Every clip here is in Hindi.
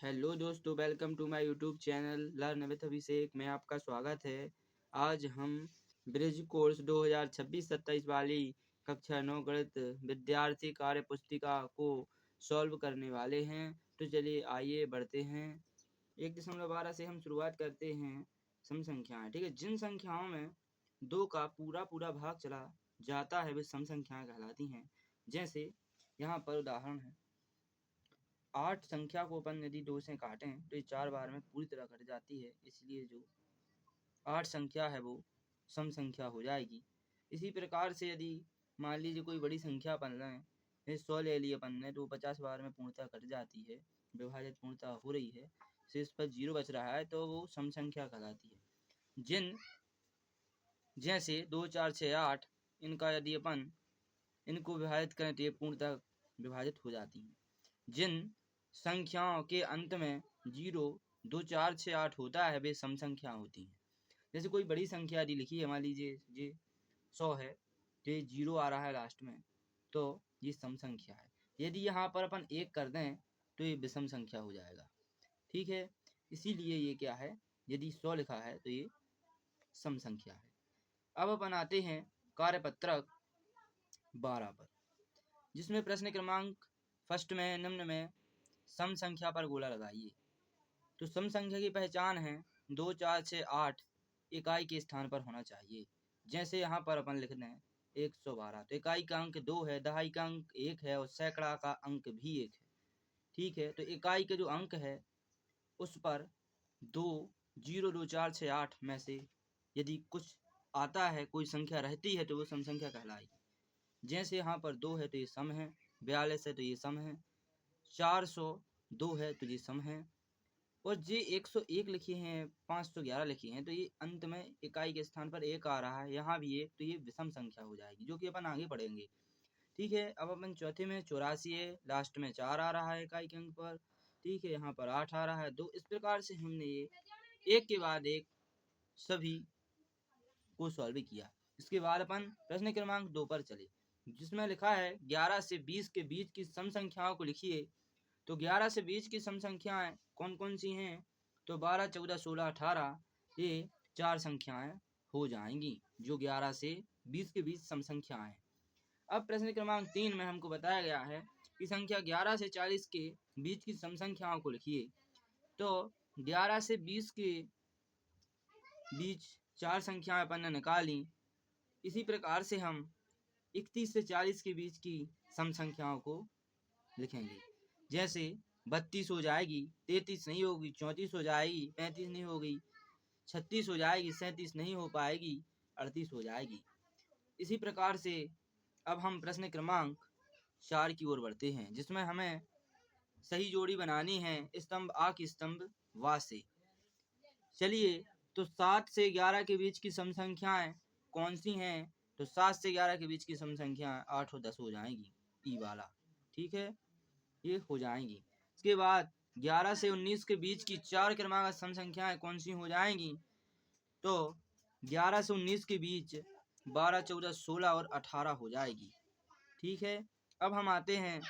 हेलो दोस्तों, welcome to my YouTube channel learn with Abhishek में आपका स्वागत है। आज हम ब्रिज कोर्स 2026-27 वाली कक्षा 9 गणित विद्यार्थी कार्य पुस्तिका को सॉल्व करने वाले हैं। तो चलिए आइए बढ़ते हैं। 1.12 से हम शुरुआत करते हैं। सम संख्याएं, ठीक है। जिन संख्याओं में 2 का पूरा भाग चला जाता है वे सम संख्याएं कहलाती हैं। जैसे यहाँ पर उदाहरण है, 8 संख्या को अपन यदि 2 से काटें तो ये 4 बार में पूरी तरह कट जाती है, इसलिए जो 8 संख्या है वो सम संख्या हो जाएगी। इसी प्रकार से यदि मान लीजिए कोई बड़ी संख्या अपन लें, 100 ले ली अपन ने, तो 50 बार में पूर्णतः कट जाती है, विभाजित पूर्णतः हो रही है, शेष पर 0 बच रहा है, तो वो सम संख्या कहलाती है। जैसे 2 4 6 8 इनका यदि अपन इनको विभाजित करें तो ये पूर्णतः विभाजित हो जाती हैं। जिन संख्याओं के अंत में 0 2 4 6 8 होता है वे सम संख्या होती हैं। जैसे कोई बड़ी संख्या यदि लिखी है, मान लीजिए ये 100 है, तो ये 0 आ रहा है लास्ट में, तो ये सम संख्या है। यदि यहाँ पर अपन 1 कर दें तो ये विषम संख्या हो जाएगा, ठीक है। इसीलिए ये क्या है, यदि 100 लिखा है तो ये सम संख्या है। अब अपन आते हैं कार्यपत्रक 12 पर, जिसमें प्रश्न क्रमांक फर्स्ट में निम्न में सम संख्या पर गोला लगाइए। तो सम संख्या की पहचान है 2 4 6 8 इकाई के स्थान पर होना चाहिए। जैसे यहाँ पर अपन लिख दें 112, तो इकाई का अंक 2 है, दहाई का अंक 1 है और सैकड़ा का अंक भी 1 है, ठीक है। तो इकाई के जो अंक है उस पर 2 0 2 4 6 8 में से यदि कुछ आता है, कोई संख्या रहती है, तो वो सम संख्या कहलाएगी। जैसे यहाँ पर 2 है तो ये सम है, 42 है तो ये सम है, 402 है तो ये सम है, और जे 101 लिखे हैं, 511 लिखे हैं, तो ये अंत में इकाई के स्थान पर 1 आ रहा है, यहाँ भी 1, तो ये विषम संख्या हो जाएगी, जो कि अपन आगे पढ़ेंगे, ठीक है। अब अपन चौथे में 84 है, लास्ट में 4 आ रहा है इकाई के अंक पर, ठीक है। यहाँ पर 8 आ रहा है 2। इस प्रकार से हमने ये एक के बाद एक सभी को सॉल्व किया। इसके बाद अपन प्रश्न क्रमांक 2 पर चले, जिसमें लिखा है 11 से 20 के बीच की सम संख्याओं को लिखिए। तो 11 से 20 की सम संख्याएं कौन कौन सी हैं? तो 12 14 16 18 ये 4 संख्याएं हो जाएंगी, जो 11 से 20 के बीच सम संख्याएं हैं। अब प्रश्न क्रमांक 3 में हमको बताया गया है कि संख्या 11 से 40 के बीच की सम संख्याओं को लिखिए। तो 11 से 20 के बीच 4 संख्याएं अपन ने निकाली। इसी प्रकार से हम 31 से 40 के बीच की सम संख्याओं को लिखेंगे। जैसे 32 हो जाएगी, 33 नहीं होगी, 34 हो जाएगी, 35 नहीं होगी, 36 हो जाएगी, 37 नहीं हो पाएगी, 38 हो जाएगी। इसी प्रकार से अब हम प्रश्न क्रमांक 4 की ओर बढ़ते हैं, जिसमें हमें सही जोड़ी बनानी है स्तंभ आ की स्तंभ वा से। चलिए, तो 7 से 11 के बीच की सम संख्याएं कौन सी हैं? तो 7 से 11 के बीच की सम संख्याएं 8 और 10 हो जाएंगी, ई वाला, ठीक है, ये हो जाएंगी। इसके बाद 11 से 19 के बीच की 4 क्रमांक सम संख्याएं कौन सी हो जाएंगी? तो 11 से 19 के बीच 12 14 16 और 18 हो जाएगी, ठीक है। अब हम आते हैं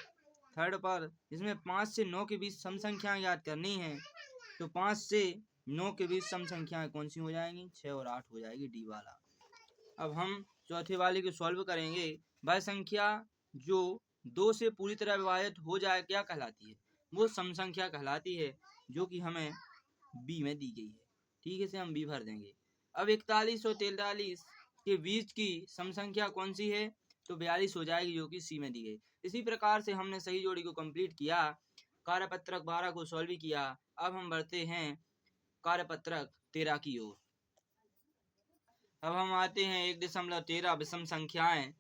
थर्ड पर, जिसमें 5 से 9 के बीच सम संख्याएं याद करनी है। तो 5 से 9 के बीच सम संख्याएं कौन सी हो जाएंगी? 6 और 8 हो जाएगी, डी वाला। अब हम चौथे वाले को सॉल्व करेंगे। वह संख्या जो 2 से पूरी तरह विभाजित हो जाए क्या कहलाती है? वो सम संख्या कहलाती है, जो कि हमें बी में दी गई है, ठीक है। इसे हम बी भर देंगे। अब 41 और 43 के बीच की सम संख्या कौन सी है? तो 42 हो जाएगी, जो कि सी में दी गई। इसी प्रकार से हमने सही जोड़ी को कंप्लीट किया, कार्यपत्रक 12 को सॉल्व किया। अब हम बढ़ते हैं कार्यपत्रक 13 की ओर। अब हम आते हैं 1.13 विषम संख्याएं।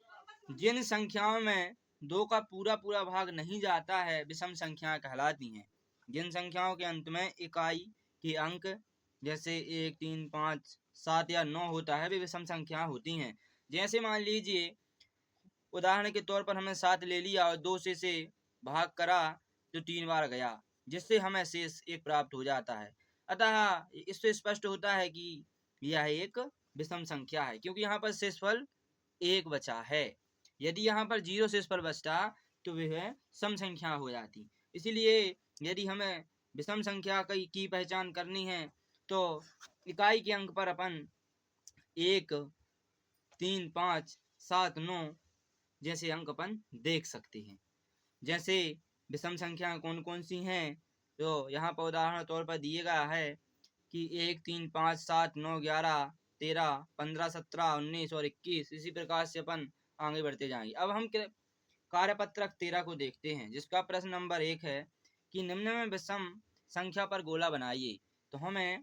जिन संख्याओं में 2 का पूरा भाग नहीं जाता है विषम संख्याएं कहलाती हैं। जिन संख्याओं के अंत में इकाई के अंक जैसे 1 3 5 7 या 9 होता है वे विषम संख्या होती हैं। जैसे मान लीजिए उदाहरण के तौर पर हमने 7 ले लिया और 2 से भाग करा तो 3 बार गया, जिससे हमें शेष 1 प्राप्त हो जाता है। अतः इससे स्पष्ट होता है कि यह एक विषम संख्या है, क्योंकि यहाँ पर शेषफल 1 बचा है। यदि यहाँ पर 0 शेषफल बचता तो वह सम संख्या हो जाती। इसीलिए यदि हमें विषम संख्या की पहचान करनी है तो इकाई के अंक पर अपन 1, 3, 5, 7, 9 जैसे अंक अपन देख सकते हैं। जैसे विषम संख्या कौन कौन सी हैं, तो यहाँ पर उदाहरण तौर पर दिए गया है कि 1, 3, 5, 7, 9, 11, 13, 15, 17, 19 और 21। इसी प्रकार से अपन आगे बढ़ते जाएंगे। अब हम कार्यपत्रक 13 को देखते हैं, जिसका प्रश्न नंबर 1 है कि निम्न में विषम संख्या पर गोला बनाइए। तो हमें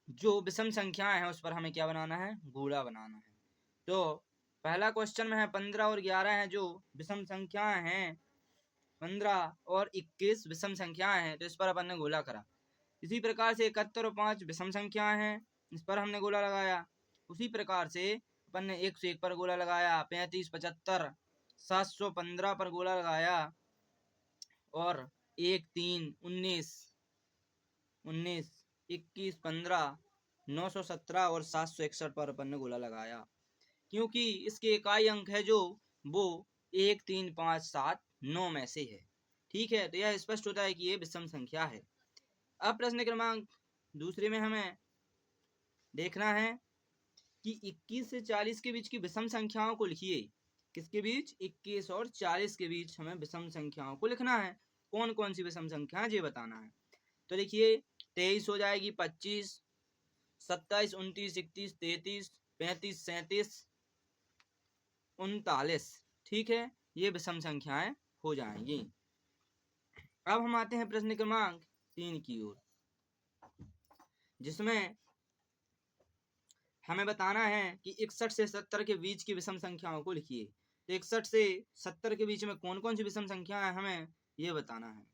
जो विषम संख्याएं हैं उस पर हमें क्या बनाना है, गोला बनाना है। तो पहला क्वेश्चन में है 15 और 11 हैं जो विषम संख्याएं हैं, 15 और 21 विषम संख्याएं हैं, तो इस पर अपन ने गोला करा। इसी प्रकार से 71 और 5 विषम संख्याएं हैं, इस पर हमने गोला लगाया। उसी प्रकार से अपन ने 101 पर गोला लगाया, 35, 75, 715 पर गोला लगाया और 1, 3, 19, 21, 15, 917 और 761 पर अपन ने गोला लगाया, क्योंकि इसके इकाई अंक है जो वो 1, 3, 5, 7, 9 में से है। ठीक है, तो यह स्पष्ट होता है कि ये विषम संख्या है। अब प्रश्न क्रमांक दूसरे में हमें देखना है कि 21 से 40 के बीच की विषम संख्याओं को लिखिए। किसके बीच? 21 और 40 के बीच हमें विषम संख्याओं को लिखना है। कौन कौन सी विषम संख्या है ये बताना है। तो देखिए 23 हो जाएगी, 25, 27, 29, 31, 33, 35, 37, 39। ठीक है, ये विषम संख्याएं हो जाएंगी। अब हम आते हैं प्रश्न क्रमांक 3 की ओर, जिसमें हमें बताना है कि 61 से 70 के बीच की विषम संख्याओं को लिखिए। तो 61 से 70 के बीच में कौन कौन सी विषम संख्या है हमें ये बताना है।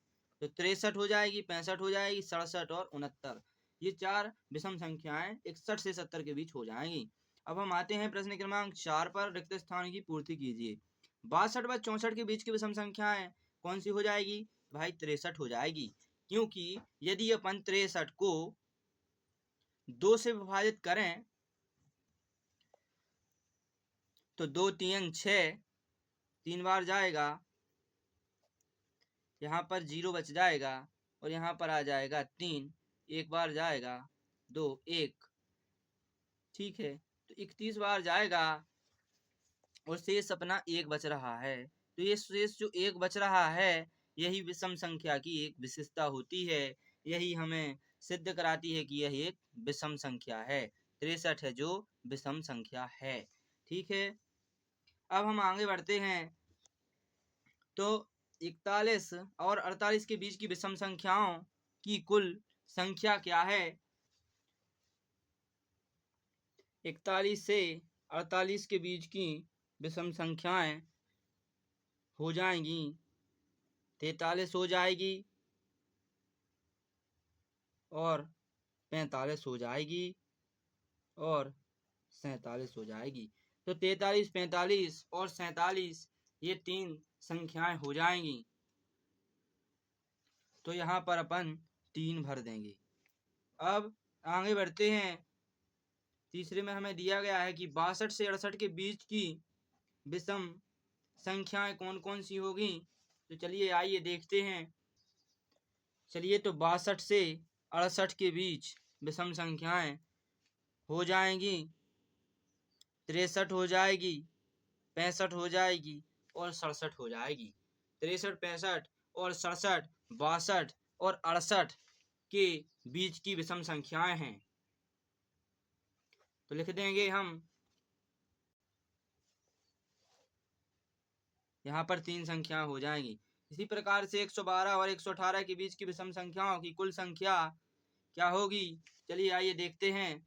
तो 63 हो जाएगी, 65 हो जाएगी, 67 और 69। ये 4 विषम संख्याएं 61 से 70 के बीच हो जाएंगी। अब हम आते हैं प्रश्न क्रमांक 4 पर, रिक्त स्थान की पूर्ति कीजिए। 62 व 64 के बीच की विषम संख्याएं कौन सी हो जाएगी? भाई 63 हो जाएगी, क्योंकि यदि अपन 63 को 2 से विभाजित करें तो 2, 3, 6, 3 बार जाएगा, यहाँ पर 0 बच जाएगा और यहाँ पर आ जाएगा 3, एक बार जाएगा, 2, 1। ठीक है, तो 31 बार जाएगा और शेष अपना 1 बच रहा है। तो ये शेष जो 1 बच रहा है यही विषम संख्या की एक विशेषता होती है। यही हमें सिद्ध कराती है कि यह एक विषम संख्या है। 63 है जो विषम संख्या है। ठीक है, अब हम आगे बढ़ते हैं। तो 41 और 48 के बीच की विषम संख्याओं की कुल संख्या क्या है? 41 से 48 के बीच की विषम संख्याएं हो जाएंगी 43 हो जाएगी और 45 हो जाएगी और 47 हो जाएगी। तो 43, 45 और 47 ये 3 संख्याएं हो जाएंगी। तो यहाँ पर अपन 3 भर देंगे। अब आगे बढ़ते हैं। तीसरे में हमें दिया गया है कि 62 से 68 के बीच की विषम संख्याएं कौन कौन सी होगी। तो चलिए आइए देखते हैं। चलिए, तो 62 से 68 के बीच विषम संख्याएं हो जाएंगी 63 हो जाएगी, 65 हो जाएगी और 67 हो जाएगी। 63, 65 और 67, 62 और 68 के बीच की विषम संख्याएं हैं। तो लिख देंगे हम, यहाँ पर 3 संख्याएं हो जाएंगी। इसी प्रकार से 112 और 118 के बीच की विषम संख्याओं की कुल संख्या क्या होगी। चलिए आइए देखते हैं।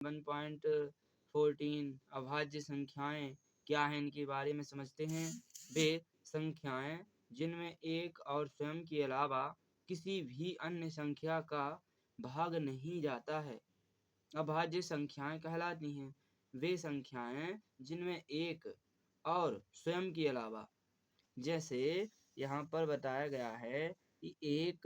1.14 अभाज्य संख्याएं क्या हैं, इनके बारे में समझते हैं। वे संख्याएं जिनमें एक और स्वयं के अलावा किसी भी अन्य संख्या का भाग नहीं जाता है अभाज्य संख्याएं कहलाती हैं। वे संख्याएं जिनमें एक और स्वयं के अलावा, जैसे यहाँ पर बताया गया है कि एक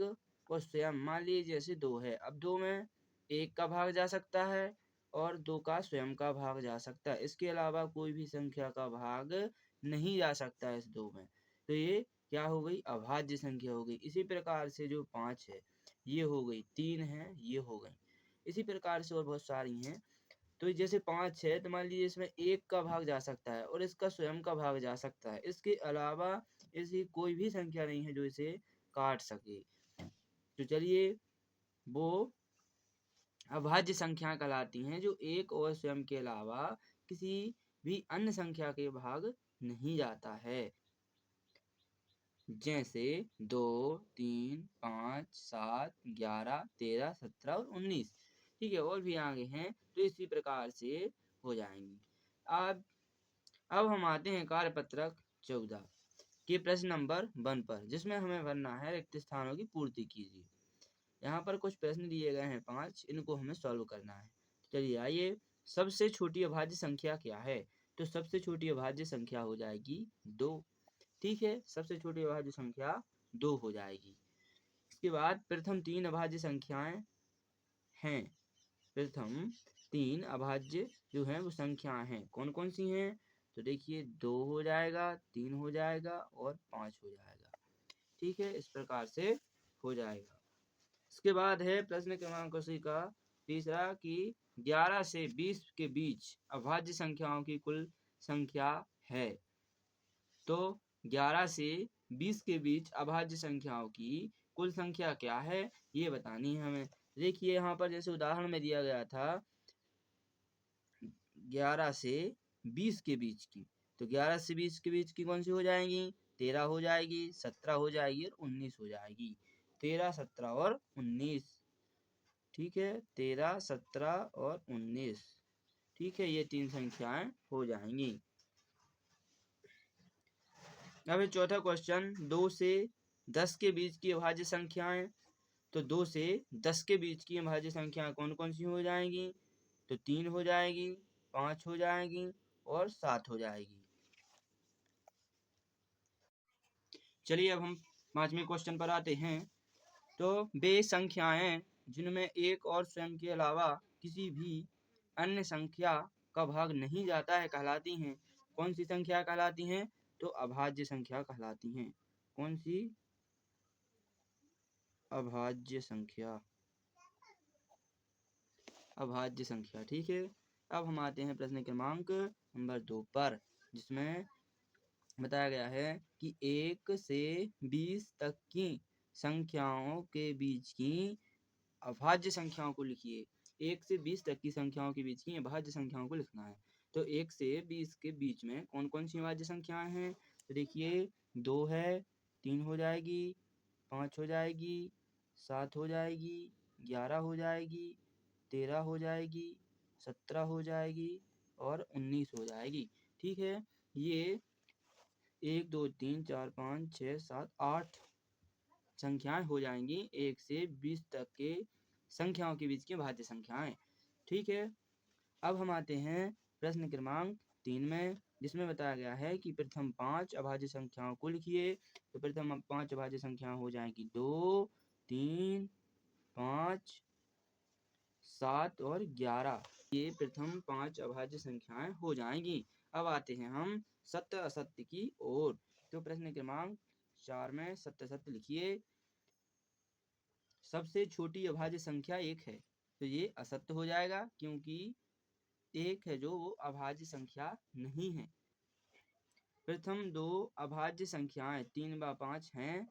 और स्वयं, मान लीजिए जैसे 2 है, अब 2 में 1 का भाग जा सकता है और 2 का स्वयं का भाग जा सकता है। इसके अलावा कोई भी संख्या का भाग नहीं जा सकता है इस 2 में। तो ये क्या हो गई? अभाज्य संख्या हो गई। इसी प्रकार से जो 5 है, ये हो गई, 3 है ये हो गई। इसी प्रकार से और बहुत सारी हैं। तो जैसे 5 है तो मान लीजिए इसमें 1 का भाग जा सकता है और इसका स्वयं का भाग जा सकता है। इसके अलावा ऐसी कोई भी संख्या नहीं है जो इसे काट सके। तो चलिए वो अभाज्य संख्या कहलाती हैं जो एक और स्वयं के अलावा किसी भी अन्य संख्या के भाग नहीं जाता है। जैसे 2, 3, 5, 7, 11, 13, 17 और 19। ठीक है, और भी आगे हैं तो इसी प्रकार से हो जाएंगी। अब हम आते हैं कार्यपत्रक 14 के प्रश्न नंबर 1 पर, जिसमें हमें भरना है रिक्त स्थानों की पूर्ति कीजिए। यहाँ पर कुछ प्रश्न दिए गए हैं 5, इनको हमें सॉल्व करना है। चलिए आइए, सबसे छोटी अभाज्य संख्या क्या है? तो सबसे छोटी अभाज्य संख्या हो जाएगी 2। ठीक है, सबसे छोटी अभाज्य संख्या 2 हो जाएगी। इसके बाद प्रथम 3 अभाज्य संख्याएं हैं। प्रथम 3 अभाज्य जो हैं वो संख्याएं हैं, कौन कौन सी हैं? तो देखिए 2 हो जाएगा, 3 हो जाएगा और 5 हो जाएगा। ठीक है, इस प्रकार से हो जाएगा। इसके बाद है प्रश्न क्रमांक उसी का तीसरा कि 11 से 20 के बीच अभाज्य संख्याओं की कुल संख्या है। तो 11 से 20 के बीच अभाज्य संख्याओं की कुल संख्या क्या है ये बतानी है हमें। देखिए यहाँ पर जैसे उदाहरण में दिया गया था 11 से 20 के बीच की, तो 11 से 20 के बीच की कौन सी हो जाएंगी? 13 हो जाएगी, 17 हो जाएगी और 19 हो जाएगी। 13, 17 और 19। ठीक है, 13, 17 और 19। ठीक है, ये 3 संख्याएं हो जाएंगी। अब चौथा क्वेश्चन, 2 से 10 के बीच की अभाज्य संख्याएं। तो 2 से 10 के बीच की अभाज्य संख्याएं कौन कौन सी हो जाएंगी? तो 3 हो जाएगी, 5 हो जाएगी और 7 हो जाएगी। चलिए अब हम 5वें क्वेश्चन पर आते हैं। तो वे संख्याएं जिनमें एक और स्वयं के अलावा किसी भी अन्य संख्या का भाग नहीं जाता है कहलाती हैं। कौन सी संख्या कहलाती हैं? तो अभाज्य संख्या कहलाती हैं। कौन सी? अभाज्य संख्या। अभाज्य संख्या। ठीक है, अब हम आते हैं प्रश्न क्रमांक नंबर 2 पर, जिसमें बताया गया है कि 1 से 20 तक की संख्याओं के बीच की अभाज्य संख्याओं को लिखिए। 1 से 20 तक की संख्याओं के बीच की अभाज्य संख्याओं को लिखना है। तो 1 से 20 के बीच में कौन कौन सी अभाज्य संख्याएं हैं? तो देखिए 2 है, 3 हो जाएगी, 5 हो जाएगी, 7 हो जाएगी, 11 हो जाएगी, 13 हो जाएगी, 17 हो जाएगी और 19 हो जाएगी। ठीक है, ये 1, 2, 3, 4, 5, 6, 7, 8 संख्याएं हो जाएंगी 1 से 20 तक के संख्याओं के बीच की भाज्य संख्याएं। ठीक है, अब हम आते हैं प्रश्न क्रमांक 3 में, जिसमें बताया गया है कि प्रथम 5 अभाज्य संख्याओं को लिखिए। तो प्रथम 5 अभाज्य संख्याएं हो जाएंगी 2, 3, 5, 7 और 11। ये प्रथम 5 अभाज्य संख्याएं हो जाएंगी। अब आते हैं हम सत्य असत्य की ओर। तो प्रश्न क्रमांक 4 में सत्य असत्य लिखिए। सबसे छोटी अभाज्य संख्या 1 है, तो ये असत्य हो जाएगा क्योंकि 1 है जो वो अभाज्य संख्या नहीं है। प्रथम 2 अभाज्य संख्याएं 3 व 5 हैं,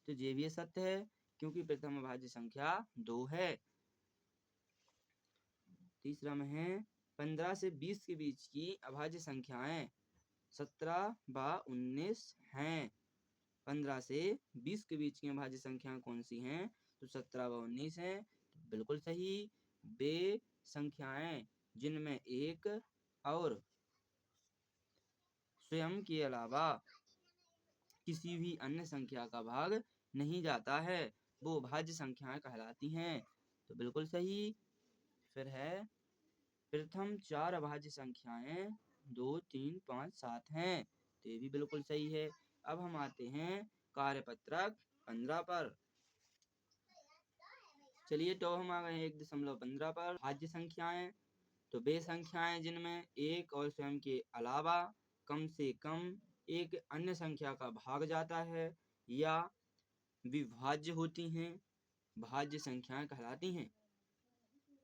तो ये भी असत्य है क्योंकि प्रथम अभाज्य संख्या 2 है। तीसरा में है 15 से 20 के बीच की अभाज्य संख्याएं 17 व 19 हैं। 15 से 20 के बीच की अभाज्य संख्याएं कौन सी हैं? तो 17 व 19 हैं। तो बिल्कुल सही। वे संख्याएं जिनमें एक और स्वयं के अलावा किसी भी अन्य संख्या का भाग नहीं जाता है, वो भाज्य संख्याएं कहलाती हैं। तो बिल्कुल सही। फिर है प्रथम 4 अभाज्य संख्याएं 2, 3, 5, 7 हैं, तो ये भी बिल्कुल सही है। अब हम आते हैं कार्यपत्रक 15 पर। चलिए तो हम आ गए हैं 1.15 पर। भाज्य संख्याएं, तो वे संख्याएं जिनमें एक और स्वयं के अलावा कम से कम एक अन्य संख्या का भाग जाता है या विभाज्य होती हैं। भाज्य संख्याएं कहलाती हैं,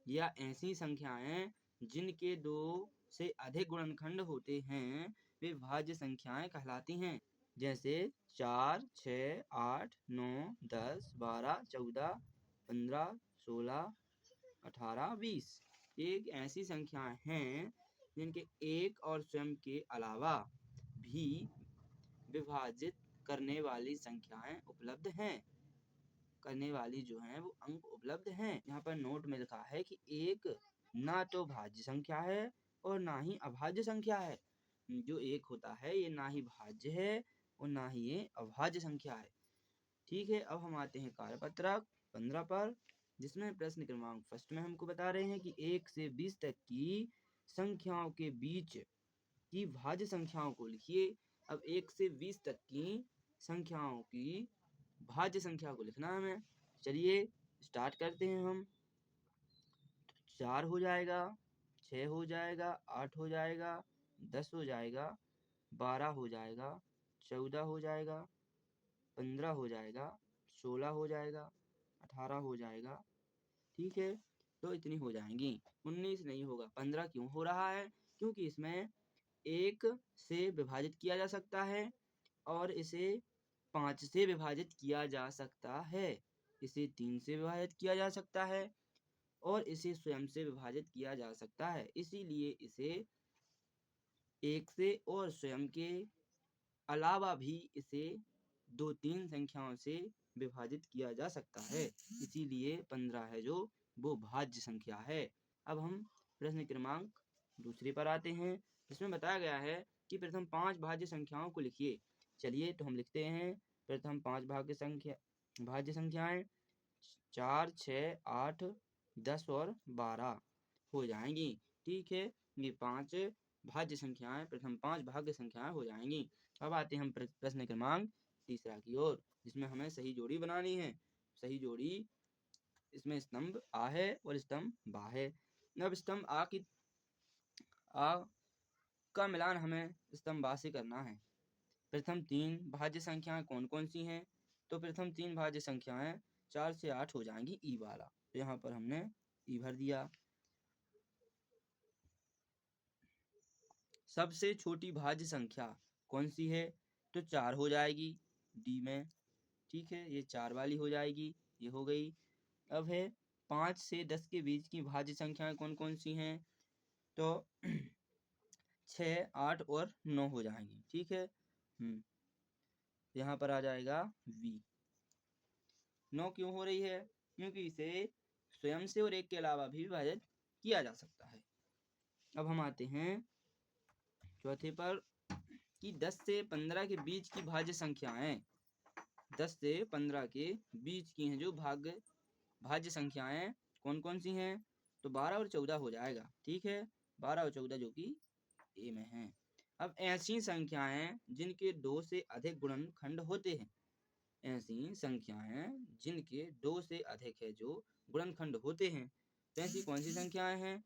या ऐसी संख्याएं जिनके 2 से अधिक गुणनखंड होते हैं वे भाज्य संख्याएं कहलाती हैं। जैसे 4, 6, 8, 9, 10, 12, 14, 15, 16, 18, 20 एक ऐसी संख्याएं हैं जिनके एक और स्वयं के अलावा भी विभाजित करने वाली संख्याएं उपलब्ध हैं, करने वाली जो हैं वो अंक उपलब्ध हैं। यहाँ पर नोट में लिखा है कि एक ना तो भाज्य संख्या है और ना ही अभाज्य संख्या है। जो एक होता है ये ना ही भाज्य है और ना ही ये अभाज्य संख्या है। ठीक है, अब हम आते हैं कार्यपत्रक 15 पर, जिसमें प्रश्न क्रमांक फर्स्ट में हमको बता रहे हैं कि 1 से 20 तक की संख्याओं के बीच की भाज्य संख्याओं को लिखिए। अब 1 से 20 तक की संख्याओं की भाज्य संख्या को लिखना है हमें। चलिए स्टार्ट करते हैं हम। 4 हो जाएगा, 6 हो जाएगा, 8 हो जाएगा, 10 हो जाएगा, 12 हो जाएगा, 14 हो जाएगा, 15 हो जाएगा, 16 हो जाएगा, 18 हो जाएगा। ठीक है, तो इतनी हो जाएंगी। 19 नहीं होगा। 15 क्यों हो रहा है? क्योंकि इसमें 1 से विभाजित किया जा सकता है और इसे 5 से विभाजित किया जा सकता है, इसे 3 से विभाजित किया जा सकता है और इसे स्वयं से विभाजित किया जा सकता है। इसीलिए इसे 1 से और स्वयं के अलावा भी इसे 2-3 संख्याओं से विभाजित किया जा सकता है। इसीलिए 15 है जो वो भाज्य संख्या है। अब हम प्रश्न क्रमांक दूसरे पर आते हैं, जिसमें बताया गया है कि प्रथम 5 भाज्य संख्याओं को लिखिए। चलिए तो हम लिखते हैं प्रथम 5 भाज्य संख्याएं 4, 6, 8, 10 और 12 हो जाएंगी। ठीक है, ये 5 भाज्य संख्याएं, प्रथम 5 भाज्य संख्याएं हो जाएंगी। अब आते हैं हम प्रश्न क्रमांक तीसरा की ओर, जिसमें हमें सही जोड़ी बनानी है। सही जोड़ी, इसमें स्तंभ आ है और स्तंभ बा है। अब स्तंभ आ का मिलान हमें स्तंभ बा से करना है। प्रथम 3 भाज्य संख्याएं कौन कौन सी हैं? तो प्रथम 3 भाज्य संख्याएं 4 से 8 हो जाएंगी ई वाला, तो यहाँ पर हमने ई भर दिया। सबसे छोटी भाज्य संख्या कौन सी है? तो 4 हो जाएगी डी में। ठीक है, ये 4 वाली हो जाएगी, ये हो गई। अब है 5 से 10 के बीच की भाज्य संख्याएं कौन कौन सी हैं? तो 6, 8 और 9 हो जाएंगी। ठीक है, यहाँ पर आ जाएगा वी। 9 क्यों हो रही है? क्योंकि इसे स्वयं से और एक के अलावा भी विभाजित किया जा सकता है। अब हम आते हैं चौथे पर कि 10 से 15 के बीच की भाज्य संख्याएं, 10 से 15 के बीच की हैं जो भाज्य संख्याएं कौन कौन सी हैं? तो 12 और 14 हो जाएगा। ठीक है, 12 और 14 जो कि ए में हैं। अब ऐसी संख्याएं जिनके 2 से अधिक गुणनखंड होते हैं, ऐसी संख्याएं जिनके 2 से अधिक है जो गुणनखंड होते हैं, तो ऐसी कौन सी संख्याएं हैं?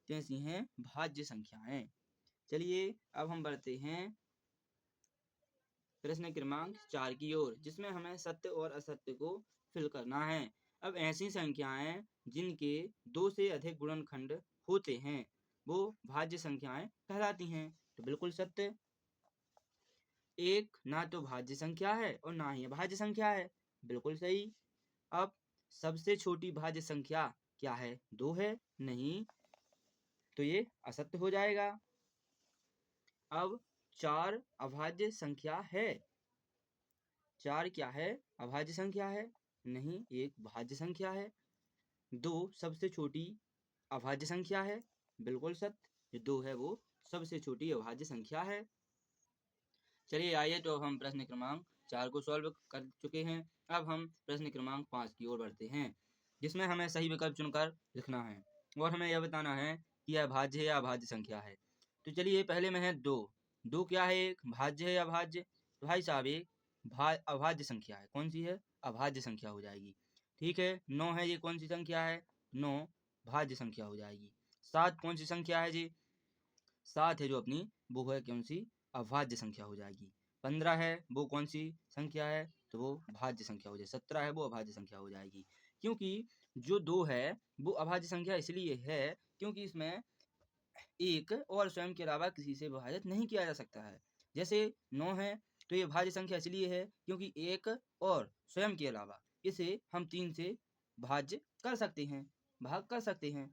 तो ऐसी हैं भाज्य संख्याएं। चलिए अब हम बढ़ते हैं प्रश्न क्रमांक 4 की ओर, जिसमें हमें सत्य और असत्य को फिल करना है। अब ऐसी संख्याएं जिनके 2 से अधिक गुणनखंड होते हैं वो भाज्य संख्याएं कहलाती हैं। तो बिल्कुल सत्य। एक ना तो भाज्य संख्या है और ना ही अभाज्य संख्या है, बिल्कुल सही। अब सबसे छोटी भाज्य संख्या क्या है? 2 है, नहीं, तो ये असत्य हो जाएगा। अब 4 अभाज्य संख्या है। 4 क्या है? अभाज्य संख्या है, नहीं, एक भाज्य संख्या है। 2 सबसे छोटी अभाज्य संख्या है, बिल्कुल सत्य। जो 2 है वो सबसे छोटी अभाज्य संख्या है। चलिए आइए, तो अब हम प्रश्न क्रमांक 4 को सॉल्व कर चुके हैं। अब हम प्रश्न क्रमांक 5 की ओर बढ़ते हैं, जिसमें हमें सही विकल्प चुनकर लिखना है और हमें यह बताना है कि यह भाज्य है या अभाज्य संख्या है। तो चलिए पहले में है 2। 2 क्या है? एक भाज्य है या अभाज्य? तो भाई साहब एक अभाज्य संख्या है। कौन सी है? अभाज्य संख्या हो जाएगी। ठीक है, 9 है, ये कौन सी संख्या है? 9 भाज्य संख्या हो जाएगी। 7 कौन सी संख्या है जी? 7 है जो अपनी वो है कौन सी? अभाज्य संख्या हो जाएगी। 15 है वो कौन सी संख्या है? तो वो भाज्य संख्या हो जाएगी। 17 है वो अभाज्य संख्या हो जाएगी। क्योंकि जो 2 है वो अभाज्य संख्या इसलिए है क्योंकि इसमें एक और स्वयं के अलावा किसी से विभाजित नहीं किया जा सकता है। जैसे 9 है तो ये भाज्य संख्या इसलिए है क्योंकि एक और स्वयं के अलावा इसे हम 3 से भाज्य कर सकते हैं, भाग कर सकते हैं,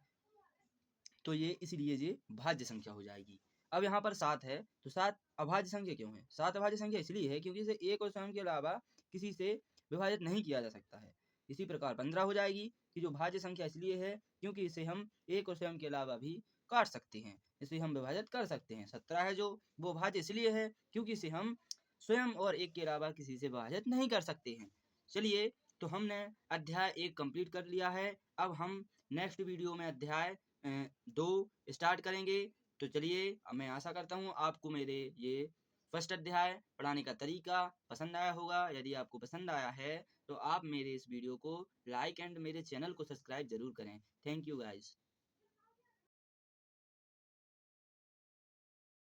तो ये इसलिए ये भाज्य संख्या हो जाएगी। अब यहाँ पर 7 है तो 7 अभाज्य संख्या क्यों है? 7 अभाज्य संख्या इसलिए है क्योंकि इसे एक और स्वयं के अलावा किसी से विभाजित नहीं किया जा सकता है। इसी प्रकार 15 हो जाएगी कि जो भाज्य संख्या इसलिए है क्योंकि इसे हम एक और स्वयं के अलावा भी काट सकते हैं, इसे हम विभाजित कर सकते हैं। 17 है जो वो भाज्य इसलिए है क्योंकि इसे हम स्वयं और एक के अलावा किसी से विभाजित नहीं कर सकते हैं। चलिए, तो हमने अध्याय 1 कंप्लीट कर लिया है। अब हम नेक्स्ट वीडियो में अध्याय 2 स्टार्ट करेंगे। तो चलिए, अब मैं आशा करता हूँ आपको मेरे ये फर्स्ट अध्याय पढ़ाने का तरीका पसंद आया होगा। यदि आपको पसंद आया है तो आप मेरे इस वीडियो को लाइक एंड मेरे चैनल को सब्सक्राइब जरूर करें। Thank you guys.